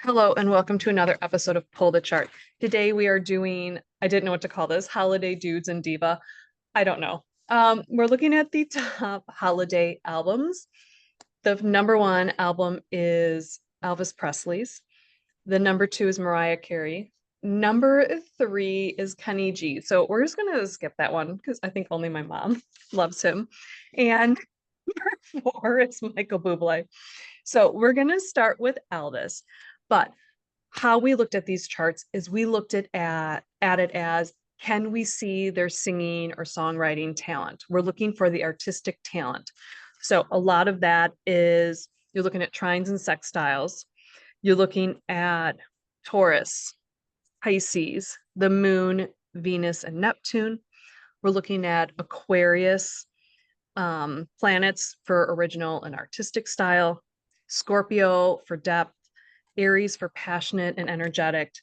Hello and welcome to another episode of Pull the Chart. Today we are doing, I didn't know what to call this, Holiday Dudes and Diva. I don't know. We're looking at the top holiday albums. The number one album is Elvis Presley's. The number two is Mariah Carey. Number three is Kenny G. So we're just gonna skip that one because I think only my mom loves him. And number four is Michael Bublé. So we're gonna start with Elvis. But how we looked at these charts is we looked at it as, can we see their singing or songwriting talent? We're looking for the artistic talent. So a lot of that is you're looking at trines and sextiles. You're looking at Taurus, Pisces, the moon, Venus, and Neptune. We're looking at Aquarius, planets for original and artistic style, Scorpio for depth, Aries for passionate and energetic,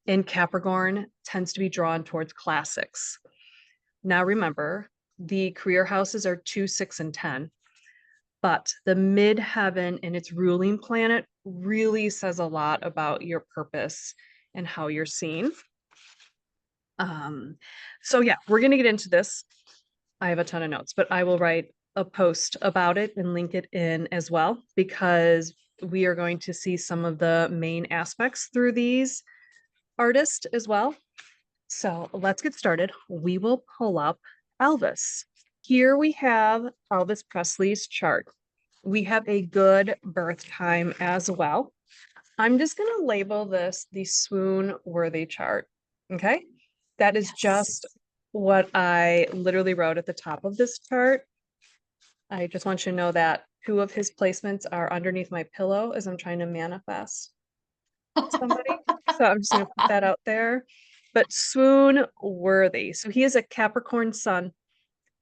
and Capricorn tends to be drawn towards classics. Now remember, the career houses are 2, 6, and 10, but the midheaven and its ruling planet really says a lot about your purpose and how you're seen. So yeah, we're going to get into this. I have a ton of notes, but I will write a post about it and link it in as well, because we are going to see some of the main aspects through these artists as well. So let's get started. We will pull up Elvis. Here we have Elvis Presley's chart. We have a good birth time as well. I'm just going to label this the swoon worthy chart. Okay. That is just what I literally wrote at the top of this chart. I just want you to know that two of his placements are underneath my pillow as I'm trying to manifest somebody. So I'm just going to put that out there. But swoon worthy. So he is a Capricorn sun,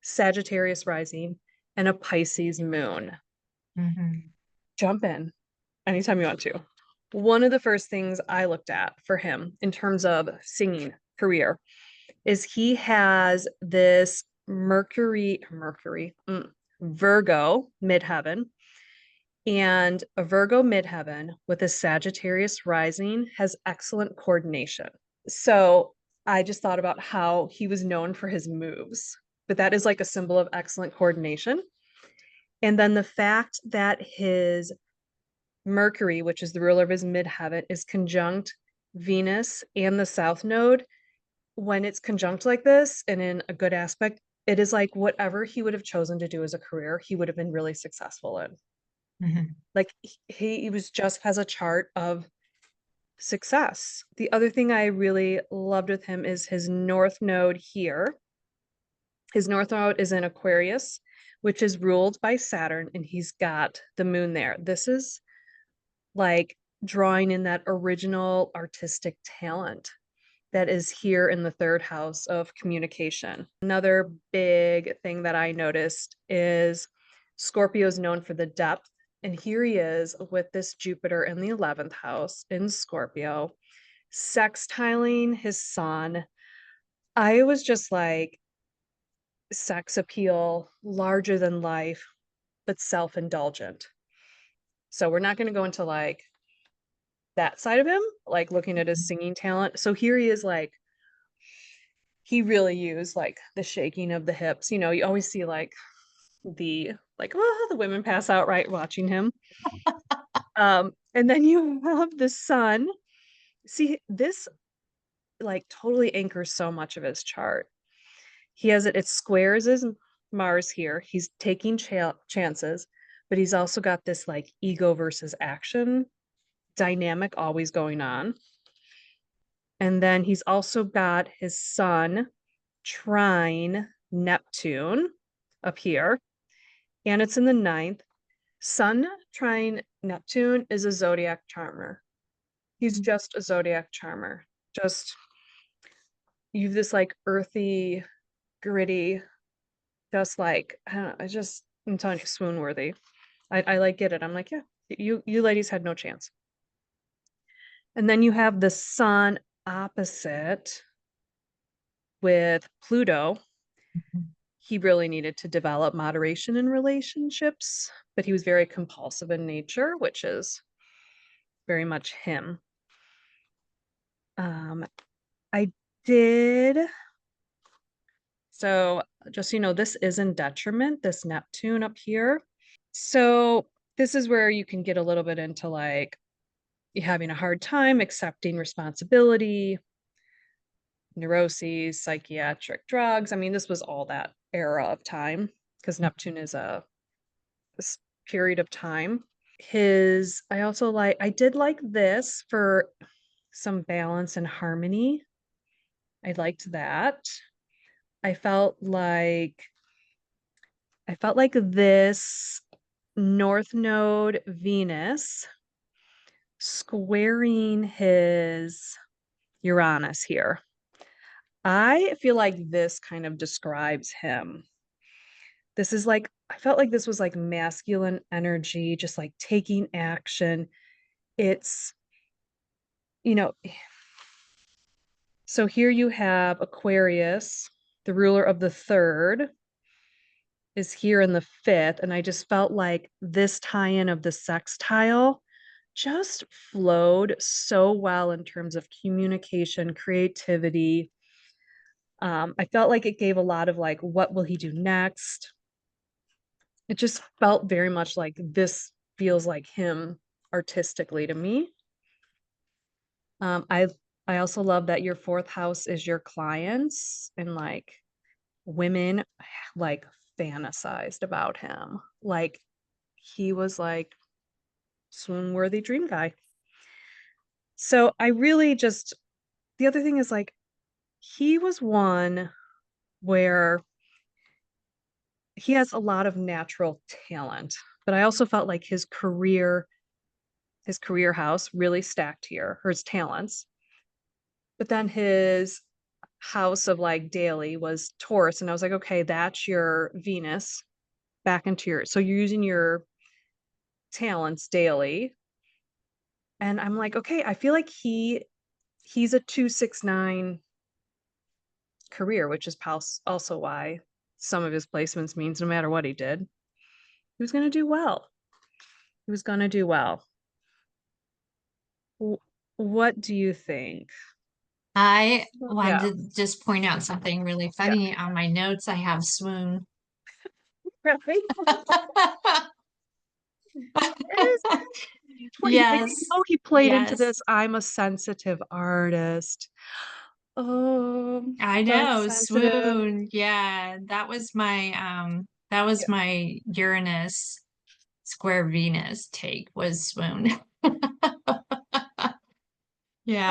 Sagittarius rising, and a Pisces moon. Jump in anytime you want to. One of the first things I looked at for him in terms of singing career is he has this Virgo midheaven, and a Virgo midheaven with a Sagittarius rising has excellent coordination. So I just thought about how he was known for his moves, but that is like a symbol of excellent coordination. And then the fact that his Mercury, which is the ruler of his midheaven, is conjunct Venus and the South Node. When it's conjunct like this and in a good aspect, it is like whatever he would have chosen to do as a career, he would have been really successful in. Like he was just has a chart of success. The other thing I really loved with him is his North Node here. His North Node is in Aquarius, which is ruled by Saturn, and he's got the moon there. This is like drawing in that original artistic talent that is here in the third house of communication. Another big thing that I noticed is Scorpio is known for the depth. And here he is with this Jupiter in the 11th house in Scorpio, sextiling his sun. I was just like, sex appeal, larger than life, but self-indulgent. So we're not going to go into like that side of him, like looking at his singing talent. So here he is, like, he really used like the shaking of the hips. You know, you always see like the women pass out right watching him. And then you have the sun. See, this like totally anchors so much of his chart. He has it squares his Mars here. He's taking chances, but he's also got this like ego versus action dynamic always going on. And then he's also got his sun trine Neptune up here, and it's in the 9th. Sun trine Neptune is a zodiac charmer. He's just a zodiac charmer. Just you've this like earthy, gritty, just like I don't know, I'm telling you, swoon worthy. I like get it. I'm like, yeah, you ladies had no chance. And then you have the sun opposite with Pluto. He really needed to develop moderation in relationships, but he was very compulsive in nature, which is very much him. Um, I did. So just so you know, this is in detriment, this Neptune up here. So this is where you can get a little bit into like you having a hard time accepting responsibility, neuroses, psychiatric drugs. I mean, this was all that era of time because Neptune is a this period of time. I did like this for some balance and harmony. I liked that. I felt like I felt like this North Node Venus squaring his Uranus here. I feel like this kind of describes him. This is like, I felt like this was like masculine energy, just like taking action. It's, you know, so here you have Aquarius, the ruler of the third, is here in the fifth. And I just felt like this tie in of the sextile just flowed so well in terms of communication, creativity. I felt like it gave a lot of like, what will he do next? It just felt very much like this feels like him artistically to me. Um, I I also love that your fourth house is your clients and like women like fantasized about him. Like he was like swoon worthy dream guy. So I really just the other thing is like he was one where he has a lot of natural talent, but I also felt like his career house really stacked here, or his talents. But then his house of like daily was Taurus. And I was like, okay, that's your Venus back into your, so you're using your talents daily. And I'm like, okay, I feel like he's a 269 career, which is also why some of his placements means no matter what he did, he was going to do well. He was going to do well. W- What do you think? I wanted Yeah. to just point out something really Yeah. funny. On my notes, I have swoon. Right? Is what Yes, he played into yes. this. I'm a sensitive artist. Oh, I so know, sensitive. swoon. Yeah, that was Yeah. my Uranus square Venus take was swoon. I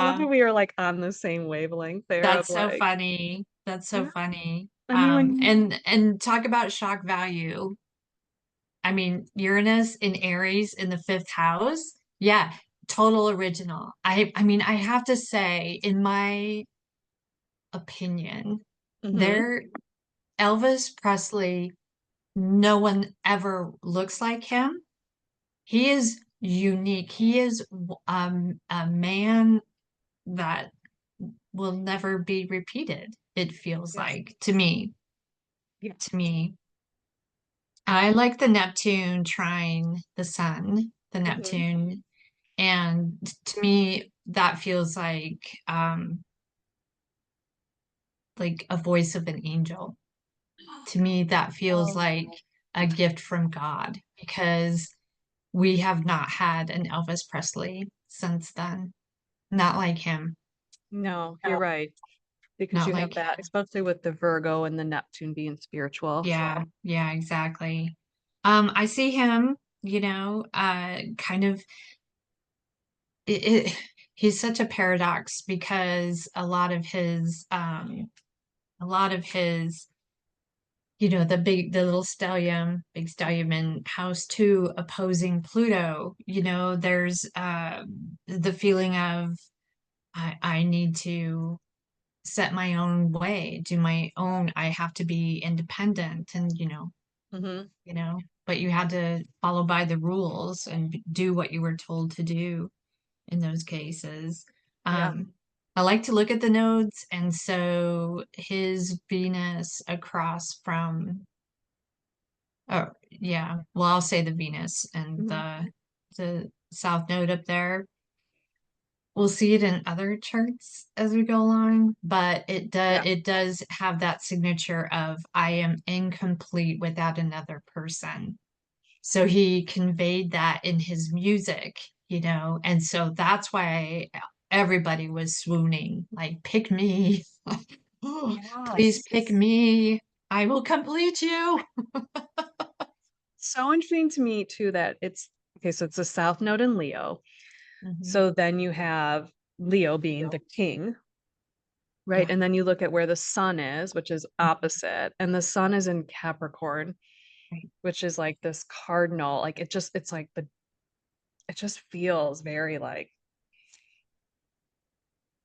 love Yeah, how we are like on the same wavelength there of that's so like, funny. That's so yeah. funny. I mean, when And talk about shock value. I mean, Uranus in Aries in the fifth house. Yeah, total original. I mean, I have to say, in my opinion, hmm there Elvis Presley, no one ever looks like him. He is unique. He is a man that will never be repeated, it feels yes, like to me. yeah, To me. I like the Neptune trine the sun, the hmm Neptune. And to me, that feels like a voice of an angel. To me, that feels Oh, like a gift from God because we have not had an Elvis Presley since then. Not like him. no, you're right. Because Not you have like that, especially with the Virgo and the Neptune being spiritual. yeah, yeah, exactly. I see him, kind of he's such a paradox because a lot of his the little stellium, big stellium in house two opposing Pluto, there's the feeling of I need to set my own way, do my own, I have to be independent and hmm but you had to follow by the rules and do what you were told to do in those cases. Yeah. Um, I like to look at the nodes, and so his Venus across from, oh yeah, well I'll say the Venus and hmm the south node up there we'll see it in other charts as we go along, but Yeah. it does have that signature of I am incomplete without another person. So he conveyed that in his music, and so that's why everybody was swooning, like, pick me. Please Yes. pick me. I will complete you. So interesting to me too that it's okay, so it's a south node in Leo. Mhm. So then you have Leo being the king, right? Yeah. And then you look at where the sun is, which is opposite, and the sun is in Capricorn, Right. which is like this cardinal. Like it's like it just feels very like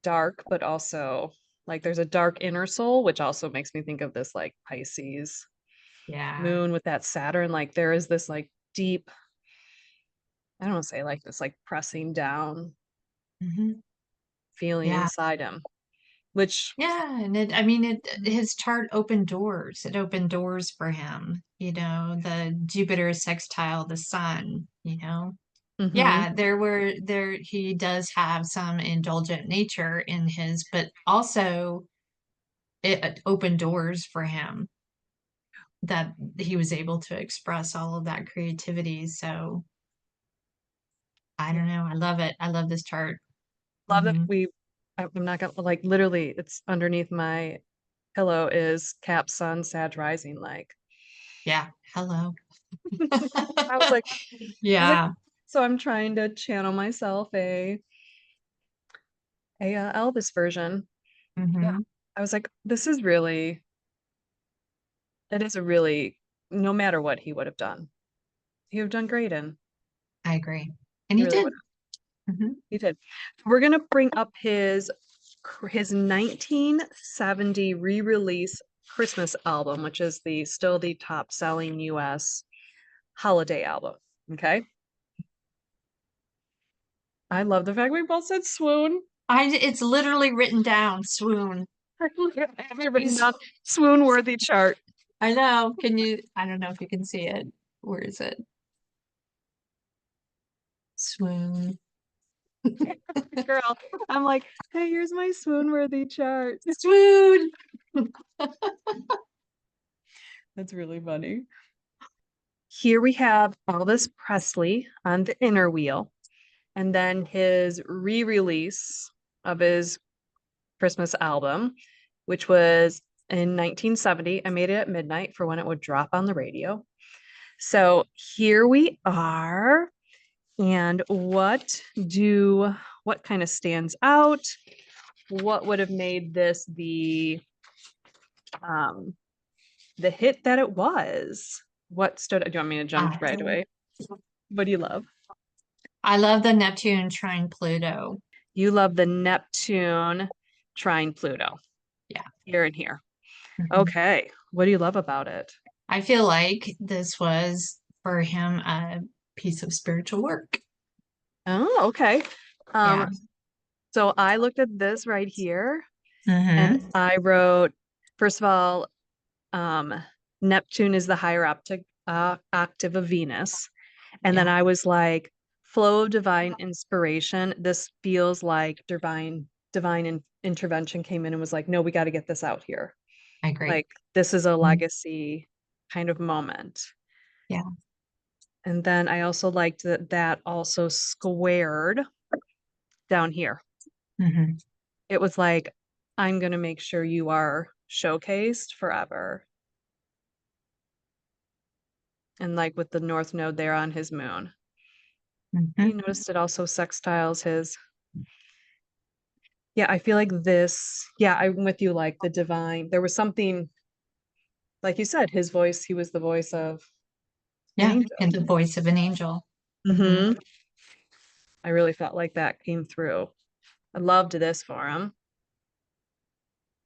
dark, but also like there's a dark inner soul, which also makes me think of this like Pisces Yeah. moon with that Saturn. Like there is this like deep, I don't want to say like this like pressing down Mhm. feeling Yeah. inside him, which Yeah, and I mean, his chart opened doors. It opened doors for him, the Jupiter sextile the sun. mhm, Yeah, he does have some indulgent nature in his, but also it opened doors for him that he was able to express all of that creativity. So I yeah, don't know. I love it. I love this chart. love that Hmm. I'm not gonna like literally it's underneath my pillow is Cap Sun Sag Rising like Yeah. Hello. I was like I was like Yeah. so I'm trying to channel myself Elvis version. Yeah. Hmm. I was like, this is really it is a really no matter what he would have done. He would have done great in. I agree. And He he really did. would have. Hmm. He did. We're gonna bring up his 1970 re-release Christmas album, which is still the top selling US holiday album. Okay. I love the fact we both said swoon. It's literally written down, swoon. I have it written He's, down swoon worthy chart. I know. I don't know if you can see it. Where is it? Swoon. Girl, I'm like, hey, here's my swoon worthy chart. Swoon. That's really funny. Here we have Elvis Presley on the inner wheel, and then his re-release of his Christmas album, which was in 1970. I made it at midnight for when it would drop on the radio. So here we are. And what kind of stands out? What would have made this um the hit that it was? What stood out? Do you want me to jump right I, away? What do you love? I love the Neptune trine Pluto. You love the Neptune trine Pluto. Yeah. Here and here. Mhm. Okay. What do you love about it? I feel like this was for him a piece of spiritual work. Oh, okay. Um, Yeah. so I looked at this right here and Hmm. I wrote, first of all, um, Neptune is the higher octave of Venus. And then Yeah. I was like, flow of divine inspiration. This feels like intervention came in and was like, no, we got to get this out here. I agree. Like this is a Mhm. legacy kind of moment. Yeah. And then I also liked that also squared down here. Hmm. It was like, I'm going to make sure you are showcased forever. And like with the North Node there on his moon. You Hmm. noticed it also sextiles his. Yeah, I feel like this. Yeah, I'm with you. Like the divine, there was something, like you said, his voice, he was the voice of an Yeah. angel. And the voice of an angel. Hmm. Hmm. I really felt like that came through. I loved this for him.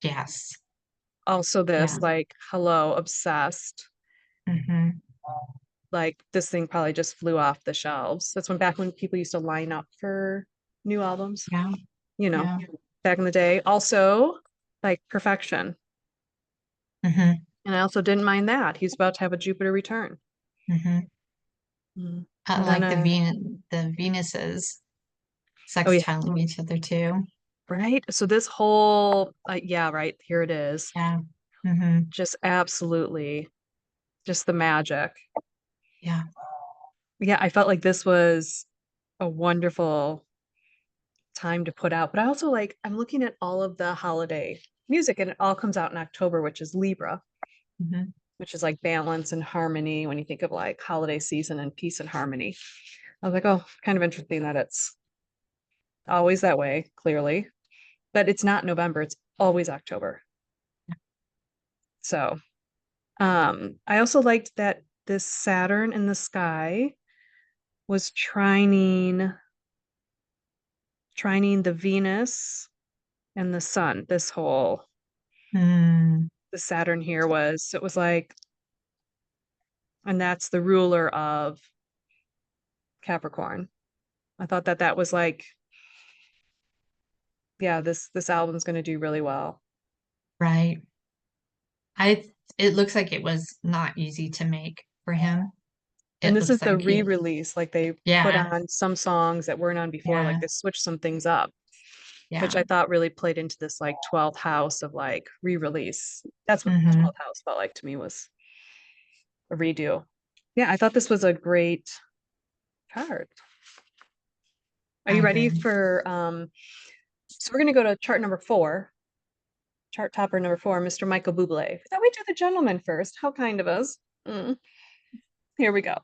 Yes. Also, Yeah. this, like, hello, obsessed. Hmm. Like, this thing probably just flew off the shelves. That's back when people used to line up for new albums, Yeah. you know, Yeah. back in the day. Also, like, perfection. Hmm. And I also didn't mind that. He's about to have a Jupiter return. Hmm. Mhm. I And then like the Venuses. Oh yeah, sextiling each other too. right. So this whole, yeah, right here it is. Yeah. Hmm. Just absolutely, just the magic. Yeah. Yeah, I felt like this was a wonderful time to put out. But I also like, I'm looking at all of the holiday music and it all comes out in October, which is Libra, Hmm. which is like balance and harmony when you think of like holiday season and peace and harmony. I was like, oh, kind of interesting that it's always that way, clearly. But it's not November, it's always October. So I also liked that this Saturn in the sky was trining the Venus and the sun. This whole Mm, the Saturn here was so it was like, and that's the ruler of Capricorn. I thought that that was like, yeah, this album's going to do really well. right. I it looks like it was not easy to make for him. And It this is looks the like it, re-release, like they put yeah, on some songs that weren't on before, like yeah, they switched some things up, which yeah. I thought really played into this like 12th house of like re-release. That's what Hmm. 12th house felt like to me was a redo. Yeah, I thought this was a great card. Are I you ready agree. for so we're gonna go to chart number 4, chart topper number 4, Mr. Michael Bublé. Thought we do the gentleman first. How kind of us. Here we go.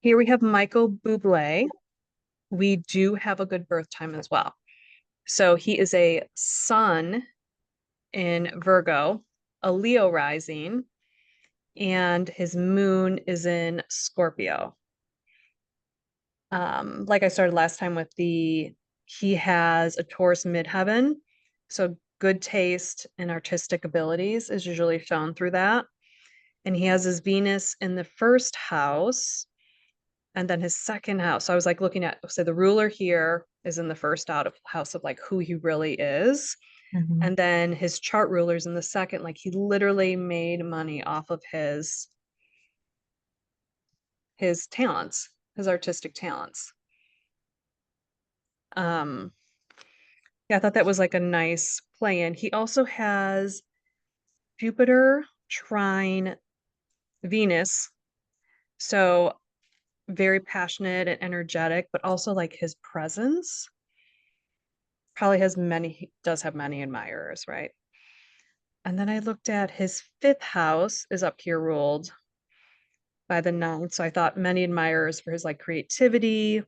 Here we have Michael Bublé. We do have a good birth time as well. So he is a sun in Virgo, a Leo rising, and his moon is in Scorpio. Like I started last time with he has a Taurus midheaven, so good taste and artistic abilities is usually shown through that. And he has his Venus in the first house and then his second house. So I was like looking at, so the ruler here is in the first out of house of like who he really is. Hmm. And then his chart rulers in the second, like he literally made money off of his talents, his artistic talents. Um, yeah, I thought that was like a nice play in. He also has Jupiter trine Venus. So very passionate and energetic, but also like his presence probably has many, he does have many admirers, right? And then I looked at his fifth house is up here ruled by the ninth. So I thought many admirers for his like creativity.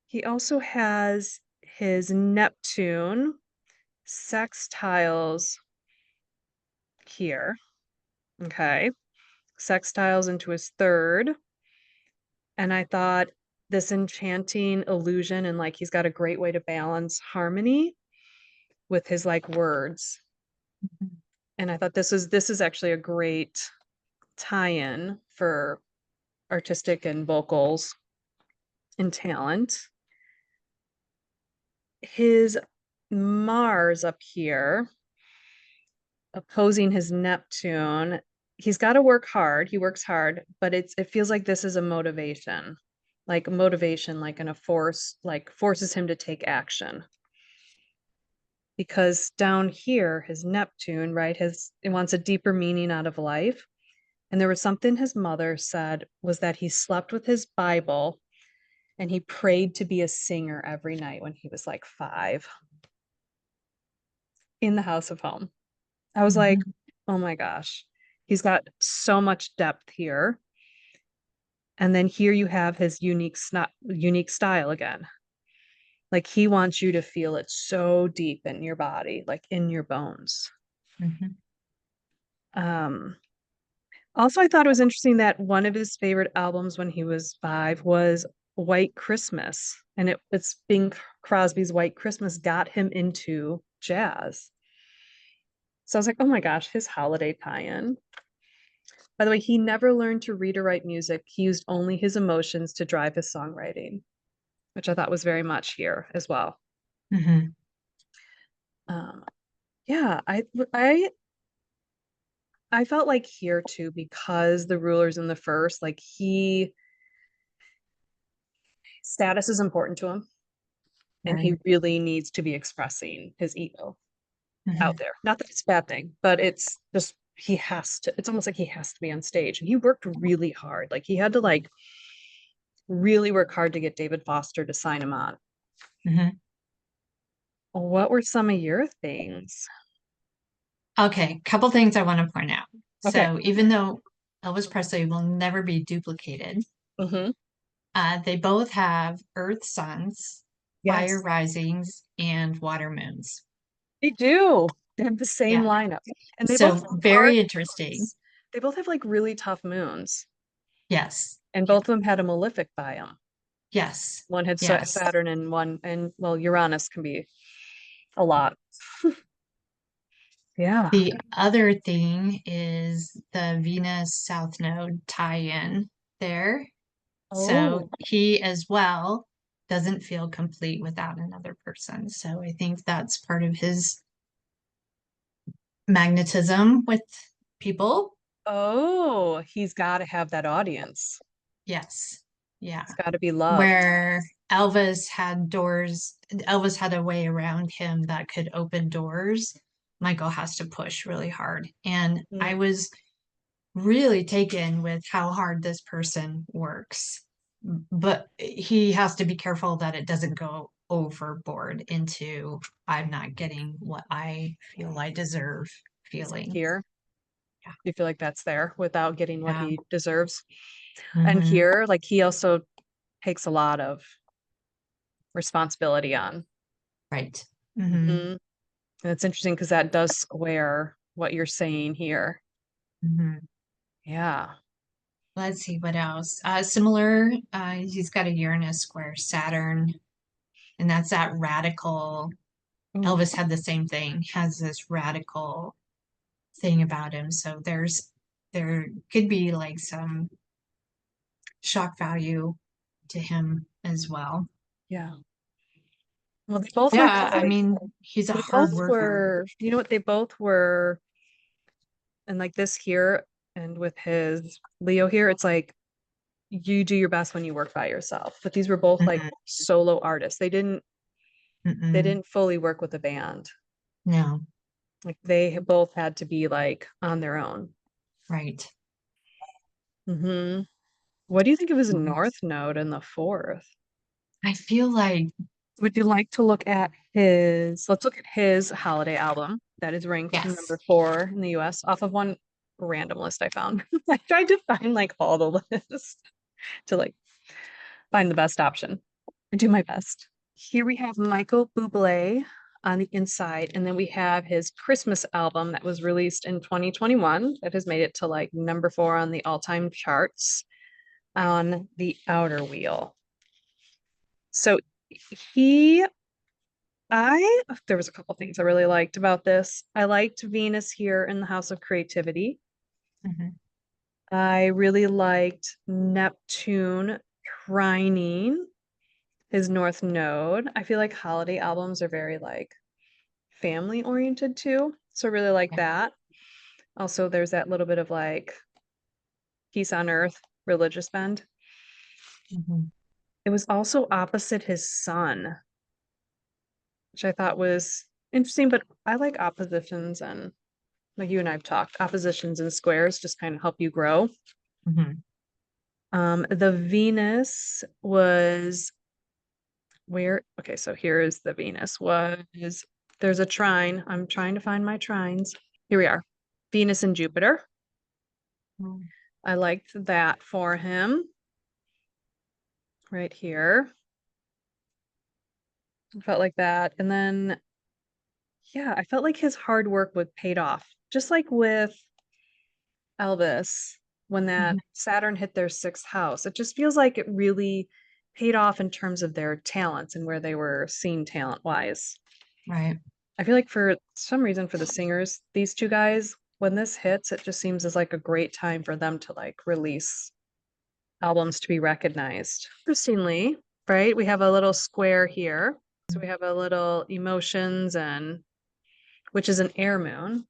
He also has his Neptune sextiles here. Okay. Sextiles into his third. And I thought this enchanting illusion and like he's got a great way to balance harmony with his like words. And I thought this is actually a great tie-in for artistic and vocals and talent. His Mars up here opposing his Neptune. He's got to work hard. He works hard, but it feels like this is a motivation. Like motivation, like in a force, like forces him to take action. Because down here, his Neptune, right, it wants a deeper meaning out of life. And there was something his mother said was that he slept with his Bible and he prayed to be a singer every night when he was like 5 in the house of home. I was like, Hmm. oh my gosh, he's got so much depth here. And then here you have his unique style again. Like he wants you to feel it so deep in your body, like in your bones. Hmm. Um, Also, I thought it was interesting that one of his favorite albums when he was 5 was White Christmas. And it's Bing Crosby's White Christmas got him into jazz. So I was like, oh my gosh, his holiday tie-in. By the way, he never learned to read or write music. He used only his emotions to drive his songwriting, which I thought was very much here as well. Hmm. Um, yeah, I felt like here too, because the ruler's in the first, like Status is important to him, and he Very. really needs to be expressing his ego out Mhm, there. Not that it's a bad thing, but it's just he has to. It's almost like he has to be on stage, and he worked really hard. Like he had to like really work hard to get David Foster to sign him on. mhm. What were some of your things? Okay, couple things I want to point out. Okay. So even though Elvis Presley will never be duplicated, Mm-hmm. they both have Earth suns, fire Yes, risings, and water moons. they do. They have the same Yeah. lineup, and they both So have hard very interesting. moons. They both have like really tough moons, Yes. and Yeah. both of them had a malefic by them. Yes. One had Yes. Saturn, and one, and well, Uranus can be a lot. Yeah. The other thing is the Venus South Node tie-in there. So Oh, he as well doesn't feel complete without another person. So I think that's part of his magnetism with people. oh, he's got to have that audience. Yes. Yeah. He's got to be loved. Where Elvis had doors, Elvis had a way around him that could open doors. Michael has to push really hard. And I Mm, was really taken with how hard this person works. But he has to be careful that it doesn't go overboard into I'm not getting what I feel I deserve is that feeling. here? Yeah. Do you feel like that's there without getting what Yeah. he deserves? And Hmm. here, like he also takes a lot of responsibility on. Right. Mhm. And it's interesting because that does square what you're saying here. Hmm. Yeah. Let's see what else. Similar, he's got a Uranus square Saturn, and that's that radical. Ooh, Elvis had the same thing, has this radical thing about him. So there could be like some shock value to him as well. yeah. Well, they both were Yeah, just I like mean, he's a they both hard worker. were, you know what, they both were, and like this here and with his Leo here, it's like you do your best when you work by yourself. But these were both like Mm-mm, solo artists. They mm-mm, didn't fully work with a band. no, Like they both had to be like on their own. right. Hmm. What do you think of his Yes. North Node in the fourth? I feel like, Would you like to look at his, let's look at his holiday album that is ranked yes. number 4 in the US off of one random list I found. I tried to find like all the lists to like find the best option. I do my best. Here we have Michael Bublé on the inside, and then we have his Christmas album that was released in 2021 that has made it to like number 4 on the all-time charts on the outer wheel. So he there was a couple things I really liked about this. I liked Venus here in the House of Creativity. Mhm. I really liked Neptune trining his North Node. I feel like holiday albums are very like family oriented too. So I really like Right. that. Also, there's that little bit of like peace on earth, religious bend. Mhm. It was also opposite his sun, which I thought was interesting, but I like oppositions and like you and I've talked, oppositions and squares just kind of help you grow. Mhm. The Venus was where, okay, so here is the Venus was, there's a trine. I'm trying to find my trines. Here we are. Venus and Jupiter. Mm. I liked that for him right here. I felt like that. And then, yeah, I felt like his hard work would paid off. Just like with Elvis, when that Mhm. Saturn hit their sixth house, it just feels like it really paid off in terms of their talents and where they were seen talent wise. Right. I feel like for some reason for the singers, these two guys, when this hits, it just seems as like a great time for them to like release albums to be recognized. Interestingly, right? We have a little square here. So we have a little emotions and which is an air moon.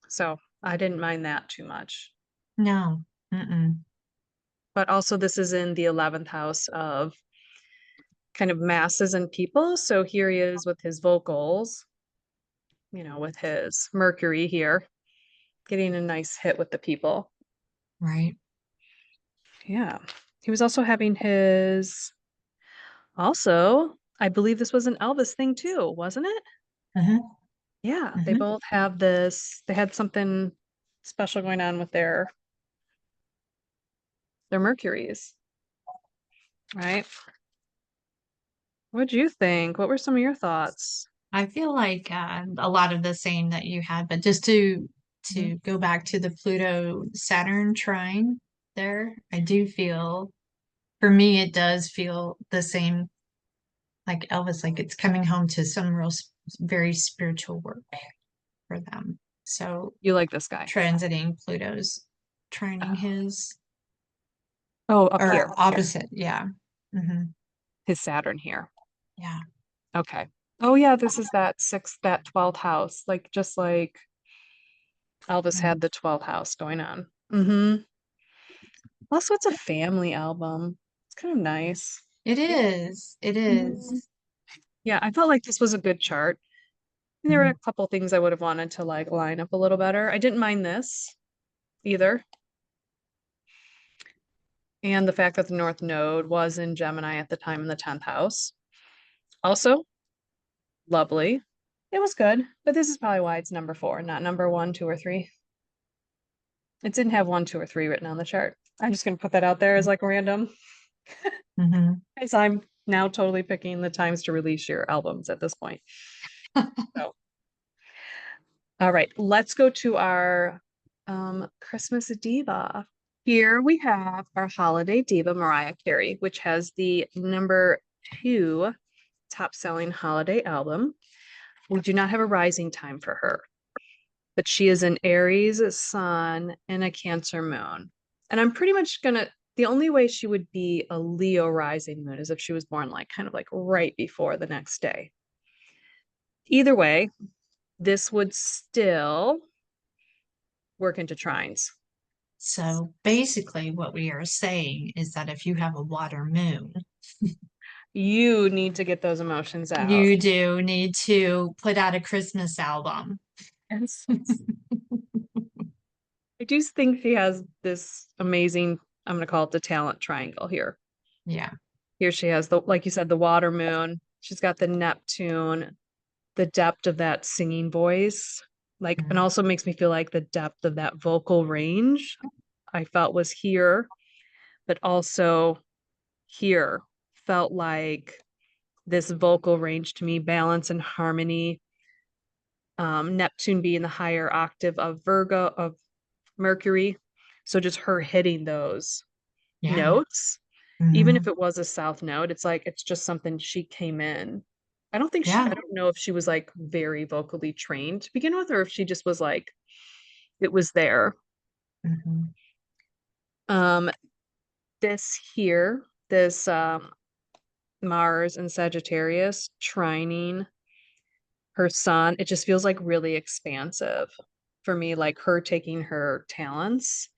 So I didn't mind that too much. No. Mm-mm. but also this is in the 11th house of kind of masses and people. So here he is with his vocals, with his Mercury here, getting a nice hit with the people. Right. Yeah. He was also having his, also, I believe this was an Elvis thing too, wasn't it? Uh-huh. Yeah, they Uh-huh. both have this, they had something special going on with their Mercuries, right? What'd you think? What were some of your thoughts? I feel like a lot of the same that you had, but just to Mhm. go back to the Pluto Saturn trine there, I do feel for me it does feel the same like Elvis, like it's coming home to some real very spiritual work for them. So You like this guy? transiting Pluto's trining Oh, his oh, up here, or opposite, yeah. Hmm. his Saturn here. Yeah. Okay. Oh yeah, this is that 12th house, like just like Elvis Right. had the 12th house going on. Mm-hmm. Also, it's a family album. It's kind of nice. It is. It Mhm. is. Yeah, I felt like this was a good chart. And there were Mhm. a couple things I would have wanted to like line up a little better. I didn't mind this either. And the fact that the North Node was in Gemini at the time in the 10th house. Also, lovely. It was good, but this is probably why it's number 4, not number 1, 2, or 3. It didn't have 1, 2, or 3 written on the chart. I'm just gonna put that out there as like random. Mhm. As I'm now totally picking the times to release your albums at this point. So, all right, let's go to our Christmas diva. Here we have our holiday diva, Mariah Carey, which has the number 2 top selling holiday album. We do not have a rising time for her, but she is an Aries sun and a Cancer moon. And I'm pretty much the only way she would be a Leo rising moon is if she was born like kind of like right before the next day. Either way, this would still work into trines. So basically, what we are saying is that if you have a water moon, You need to get those emotions out. you do need to put out a Christmas album. Yes. I do think she has this amazing, I'm going to call it the talent triangle here. Yeah. Here she has like you said, the water moon. She's got the Neptune, the depth of that singing voice, like, and Mhm. also makes me feel like the depth of that vocal range I felt was here, but also here felt like this vocal range to me, balance and harmony. Neptune being the higher octave of Virgo of Mercury. So just her hitting those Yeah. notes, even if Hmm. it was a south note, it's like it's just something she came in. I Yeah. don't know if she was like very vocally trained to begin with, or if she just was like, it was there. Hmm. Um, this here, this Mars and Sagittarius trining her sun, it just feels like really expansive for me, like her taking her talents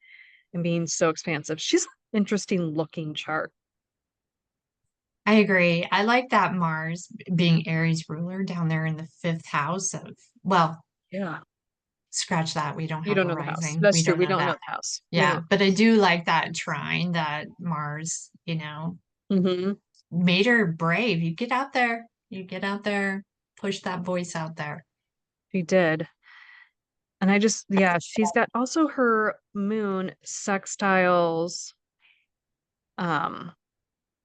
and being so expansive. She's an interesting looking chart. I agree. I like that Mars being Aries ruler down there in the fifth house of, well, Yeah. scratch that. We don't You have don't a know the house. rising. That's We true. don't We know don't know that. the house. We Yeah. don't. But I do like that trine that Mars, Hmm. made her brave. You get out there. You get out there, push that voice out there. She did. And yeah, she's got also her moon sextiles, um,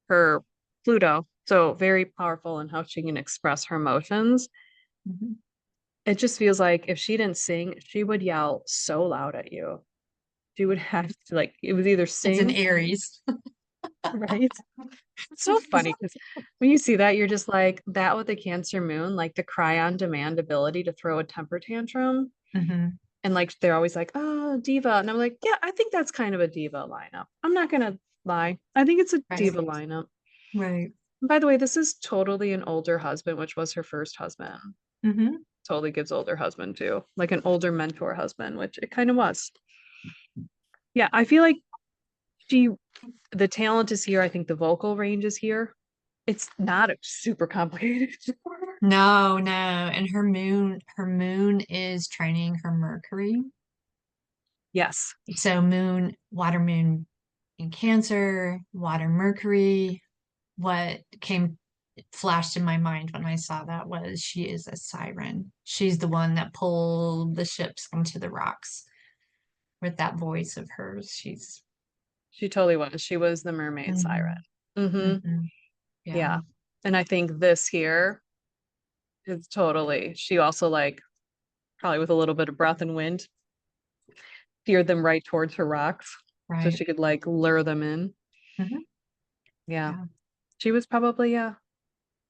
her Pluto. So very powerful in how she can express her emotions. Mhm. It just feels like if she didn't sing, she would yell so loud at you. She would have to like it was either It's an sing, Aries. right? It's so funny because when you see that, you're just like that with the Cancer moon, like the cry on demand ability to throw a temper tantrum. Hmm. And like they're always like, oh, diva. And I'm like, yeah, I think that's kind of a diva lineup. I'm not gonna lie. I think it's a Right. diva lineup. Right. And by the way, this is totally an older husband, which was her first husband. Hmm. Totally gives older husband too. Like an older mentor husband, which it kind of was. Yeah, I feel like she the talent is here. I think the vocal range is here. It's not super complicated. No, no. And her moon is trining her Mercury. Yes. So moon, water moon in Cancer, water Mercury. What came flashed in my mind when I saw that was she is a siren. She's the one that pulled the ships onto the rocks with that voice of hers. She's She totally was. She was the mermaid siren. mhm, Mm-hmm. mhm, yeah, Yeah. And I think this here is totally, she also like probably with a little bit of breath and wind, steered them right towards her rocks so right. she could like lure them in. Mhm, Yeah. yeah. She was probably, yeah,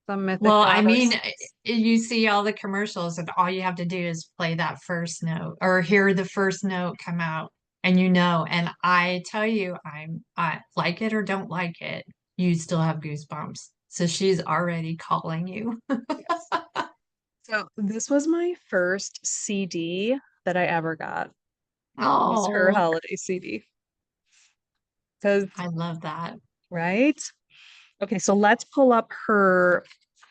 some mythic Well, I mean, goddess. you see all the commercials, and all you have to do is play that first note or hear the first note come out, and you know. And I tell you, I like it or don't like it, you still have goosebumps. So she's already calling you. Yes. So this was my first CD that I ever got. Was her Oh, holiday CD. Because, I love that. right? Okay, so let's pull up her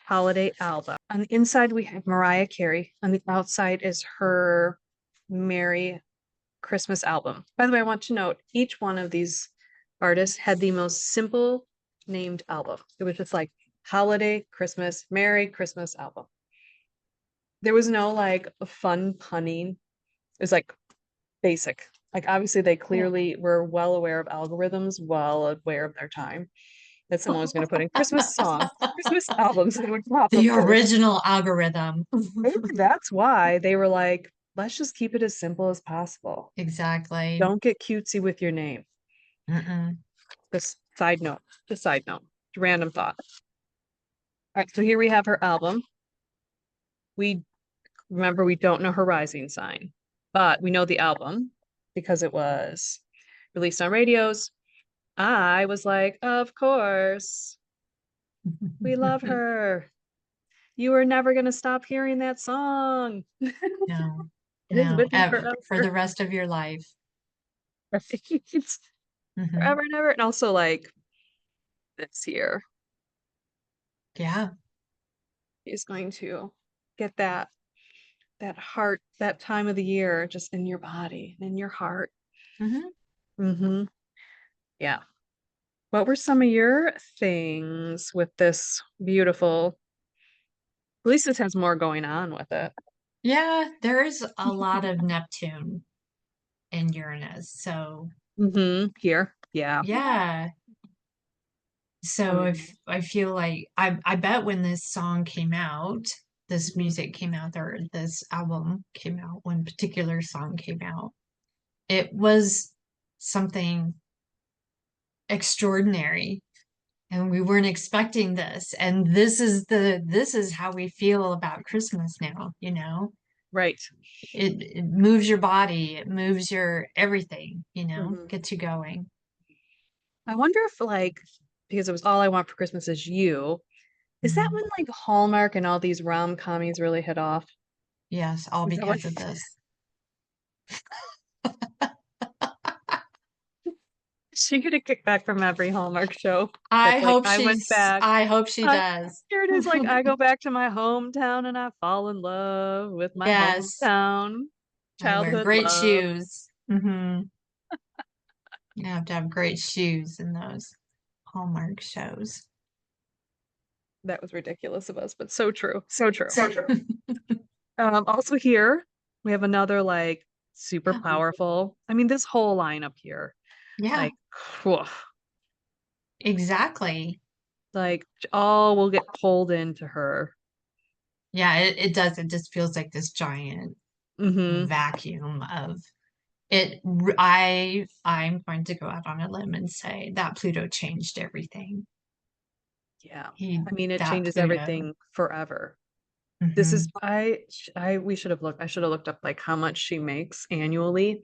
holiday album. On the inside, we have Mariah Carey. On the outside is her Merry Christmas album. By the way, I want to note each one of these artists had the most simple named album. It was just like Holiday Christmas, Merry Christmas album. There was no like fun punning. It was like basic. Like obviously they clearly were well aware of algorithms, well aware of their time. That someone was going to put in Christmas songs, Christmas albums, and it would pop up The first. original algorithm. Maybe that's why they were like, let's just keep it as simple as possible. Exactly. Don't get cutesy with your name. Mm-mm. Just side note, random thought. All right, so here we have her album. We remember we don't know her rising sign, but we know the album because it was released on radios. I was like, of course, we love her. You are never going to stop hearing that song. No, It is no, with you for forever. the rest of your life. Right? Hmm. Forever and ever. And also like this year Yeah. is going to get that heart, that time of the year just in your body and in your heart. Hmm. Mm-hmm. Yeah. What were some of your things with this beautiful? At least this has more going on with it. Yeah, there is a lot of Neptune in Uranus. So, Mm-hmm. Here. Yeah. yeah. So Um, if I feel like I bet when this song came out, this mhm. music came out, or this album came out, one particular song came out, it was something extraordinary, and we weren't expecting this. And this is how we feel about Christmas now, you know? Right. It moves your body, it moves your everything, you know, Mhm. gets you going. I wonder if like because it was all I want for Christmas is you. Is that Mhm. when like Hallmark and all these rom-commies really hit off? Yes, all Is that what because of this. she get a kickback from every Hallmark show? That's like I went back. I hope she I, does. here it is like I go back to my hometown and I fall in love with my Yes, hometown I wear childhood great love. shoes. Hmm. You have to have great shoes in those Hallmark shows. That was ridiculous of us, but so true. So true. So true. Also here we have another like super powerful. I mean, this whole lineup here, Yeah, like, whew, exactly. like all will get pulled into her. Yeah, it does. It just feels like this giant Hmm. vacuum of it. I'm going to go out on a limb and say that Pluto changed everything. Yeah. He I mean, it that changes Pluto. everything forever. This is Hmm. we should have looked. I should have looked up like how much she makes annually.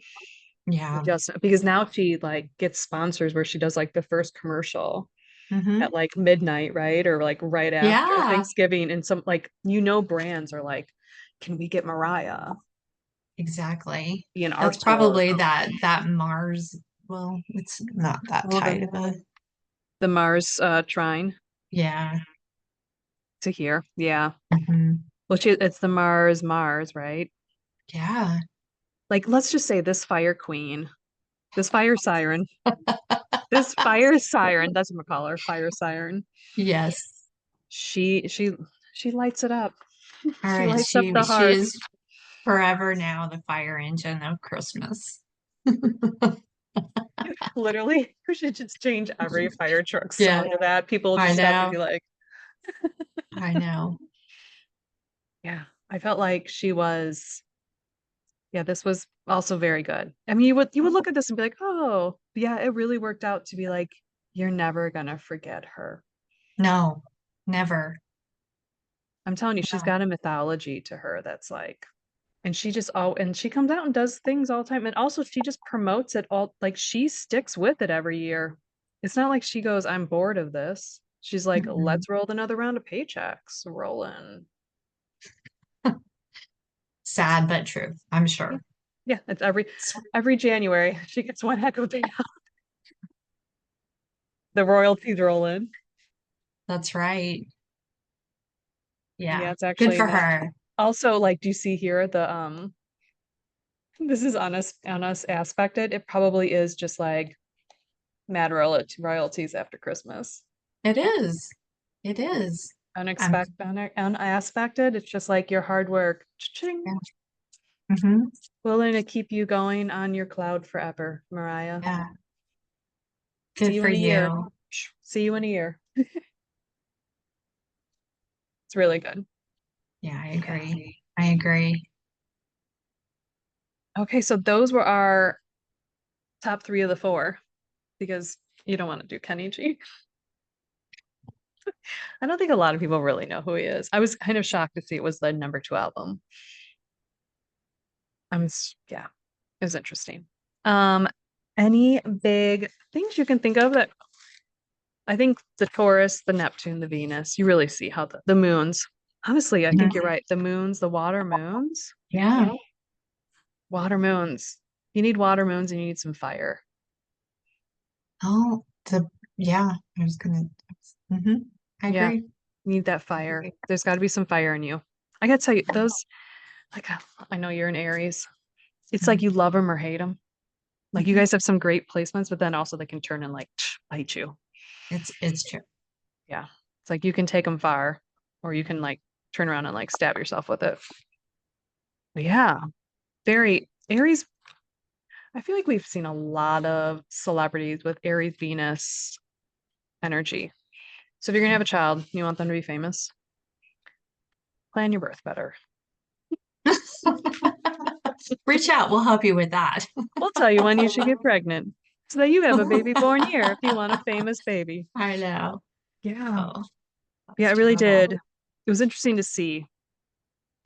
Yeah. Just because now she like gets sponsors where she does like the first commercial Hmm. at like midnight, right? Or like right after Yeah, Thanksgiving. And some like, brands are like, can we get Mariah exactly. be in our That's store? probably that Mars. well, it's not that Well, tight of a, the Mars trine yeah. to here. Yeah. Mhm. Well, it's the Mars, right? Yeah. Like, let's just say this fire queen, this fire siren, this fire siren, that's what we call her, fire siren. Yes. She she she lights it up. All She right. lights up the She hearth. is forever now the fire engine of Christmas. Literally, we should just change every fire truck Yeah, song to that. People will I just stop and know. be like, I know. yeah, I felt like she was, yeah, this was also very good. I mean, you would look at this and be like, oh, yeah, it really worked out to be like, you're never gonna forget her. No, never. I'm telling you, she's No. got a mythology to her that's like, and she just and she comes out and does things all the time. And also she just promotes it all, like she sticks with it every year. It's not like she goes, I'm bored of this. She's like, Mm-mm. let's roll another round of paychecks. Roll in. Sad but true, I'm Yeah, sure. yeah, it's every January. She gets one heck of a payout. The royalties roll in. That's right. Yeah, Yeah. it's Good actually for that. her. Also, like, do you see here the this is on us aspected. It probably is just like mad royalties after Christmas. It is. It is. Um, Unaspected. It's just like your hard work. yeah. Cha-ching. Hmm. Willing to keep you going on your cloud forever, Mariah. Yeah. See Good you for in a year. you. See you in a year. It's really good. Yeah, I Yeah. agree. I agree. Okay, so those were our top three of the four because you don't want to do Kenny G. I don't think a lot of people really know who he is. I was kind of shocked to see it was the number two album. Yeah, it was interesting. Um, any big things you can think of that I think the Taurus, the Neptune, the Venus, you really see how the moons. Honestly, I think Mhm. you're right. The moons, the water moons, Yeah. water moons. You need water moons and you need some fire. Oh, yeah, I was gonna, hmm I Yeah, agree. you need that I fire. agree. There's got to be some fire in you. I gotta tell you, those, like, I know you're an Aries. It's like you love them or hate them. Like you Mhm. guys have some great placements, but then also they can turn and like bite you. It's true. Yeah. It's like you can take them far or you can like turn around and like stab yourself with it. But yeah, very Aries. I feel like we've seen a lot of celebrities with Aries Venus energy. So if you're gonna have a child, you want them to be famous, plan your birth better. Reach out, we'll help you with that. We'll tell you when you should get pregnant so that you have a baby born here if you want a famous baby. I know. Yeah. Oh, Yeah, that's it really terrible. did. It was interesting to see,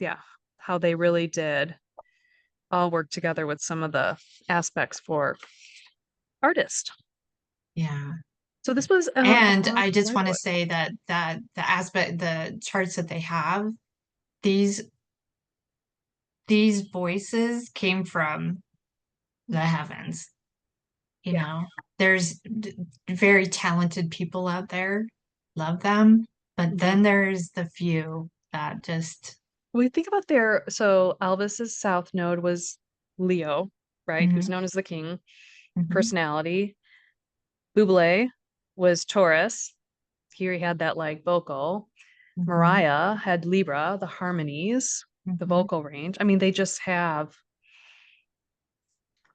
yeah, how they really did all work together with some of the aspects for artist. Yeah. So this was And about I just want to Redwood. say that the aspect, the charts that they have, these these voices came from the heavens. You Yeah. know, there's very talented people out there, love them, but Mhm. then there's the few that just, We think about so Elvis's South Node was Leo, right? Who's mhm, known as the king, mhm, personality. Bublé was Taurus. Here he had that like vocal. mhm, Mariah had Libra, the harmonies, the mhm. vocal range. I mean, they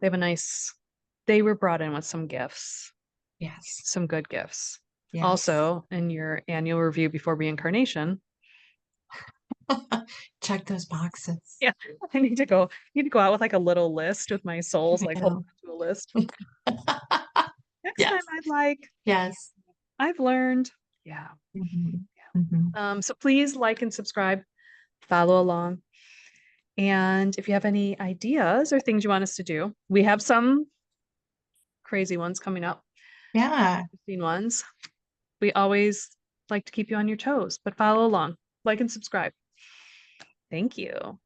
have a nice, they were brought in with some gifts, Yes, some good gifts. yes. Also, in your annual review before reincarnation, Check those boxes. yeah, I need to go out with like a little list with my souls, I like hold know. on to a list. Next time Yes, yes. I've learned. Yeah. Mhm, mhm. So please like and subscribe, follow along. And if you have any ideas or things you want us to do, we have some crazy ones coming up, Yeah. interesting ones. We always like to keep you on your toes, but follow along, like and subscribe. Thank you.